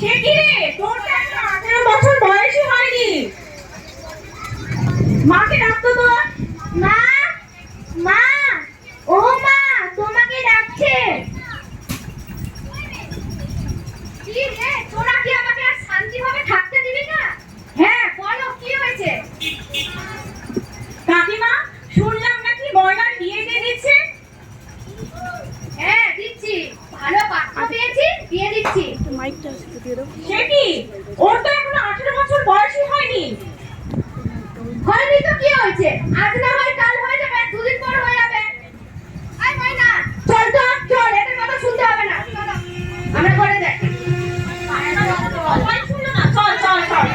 সে কি রে, তোর তো এখনো 18 বছর বয়সই হয়নি। মাকে ডাকতো তো। মা, মা, ও মা, তোমাকে ডাকছে। কি রে, তোরা কি আমাকে আর শান্তিভাবে থাকতে দিবি না? হ্যাঁ বলো কি হয়েছে? কাকিমা, শুনলাম নাকি ময়নার বিয়ে দিয়ে দিচ্ছে। হ্যাঁ দিচ্ছি, ভালো পাত্র পেয়েছি, দিয়ে দিচ্ছি। সে কি, ওর তো এখনো 18 বছর বয়সই হয়নি। হয়নি তো কি হয়েছে, আজ না হয় কাল হয়ে যাবে, দুদিন পর হয়ে যাবে। আয় ভাই না, চল তো, চল, এদের কথা শুনতে হবে না, চলো আমরা ঘরে যাই। সবাই শুনলো না, চল চল চল।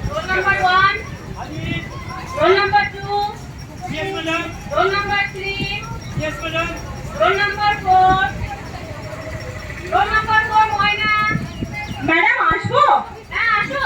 Roll number 1, roll number 2, Yes, madam. roll number 3, Yes, madam. roll number 4, roll number 4 ময়না। ম্যাডাম আসবো? হ্যাঁ আসো।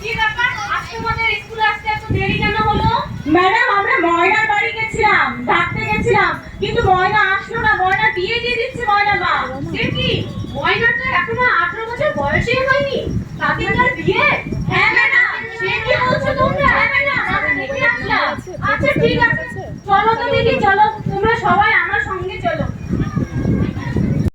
কি ব্যাপার, আজ তোমাদের স্কুলে আসতে এত দেরি কেন হলো? ম্যাডাম, আমরা ময়নার বাড়ি গেছিলাম, ডাকতে গেছিলাম, কিন্তু ময়না আসলো না। ময়না বিয়ে দিয়ে দিচ্ছে ময়নার মা। সে কি, ময়নার তো এখনো 18 বছর বয়সই হয়নি, তাতে তার বিয়ে? হ্যাঁ ম্যাডাম। সে কি বলছো তোমরা? হ্যাঁ ম্যাডাম, আমরা দেখে আসলাম। আচ্ছা ঠিক আছে, চলো তো দেখি, চলো তোমরা সবাই আমার সঙ্গে চলো।